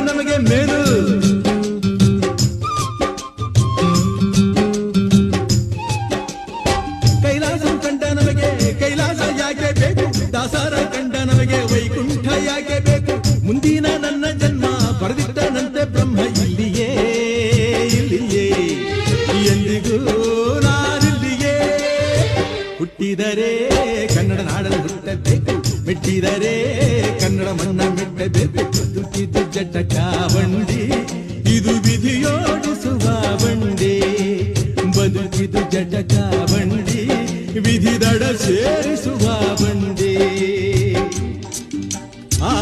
ನಮಗೆ ಮೇಲು. ಕೈಲಾಸ ಕಂಡ ನಮಗೆ ಕೈಲಾಸ ಯಾಕೆ ಬೇಕು, ದಾಸರ ಕಂಡ ನಮಗೆ ವೈಕುಂಠ ಯಾಕೆ ಬೇಕು. ಮುಂದಿನ ನನ್ನ ಜನ್ಮ ಬರೆದಿಟ್ಟನಂತೆ ಬ್ರಹ್ಮ ಇಲ್ಲಿಯೇ ಇಲ್ಲಿಯೇ, ಎಂದಿಗೂ ನಾನಿಲ್ಲಿಯೇ. ಹುಟ್ಟಿದರೆ ಕನ್ನಡ ನಾಡಲು ಹುಟ್ಟಬೇಕು, ಮೆಟ್ಟಿದರೆ ಕನ್ನಡ ಮಣ್ಣ ಮೆಟ್ಟಬೇಕು. ಬದುಕಿದು ಜಟಕ ಬಂಡಿ, ಇದು ವಿಧಿಯೋಡಿಸುವ ಬಂಡಿ. ಬದುಕಿದು ಜಟಕ ಬಂಡಿ, ವಿಧಿ ದಡ ಸೇರಿಸುವ ಬಂಡಿ. ಆ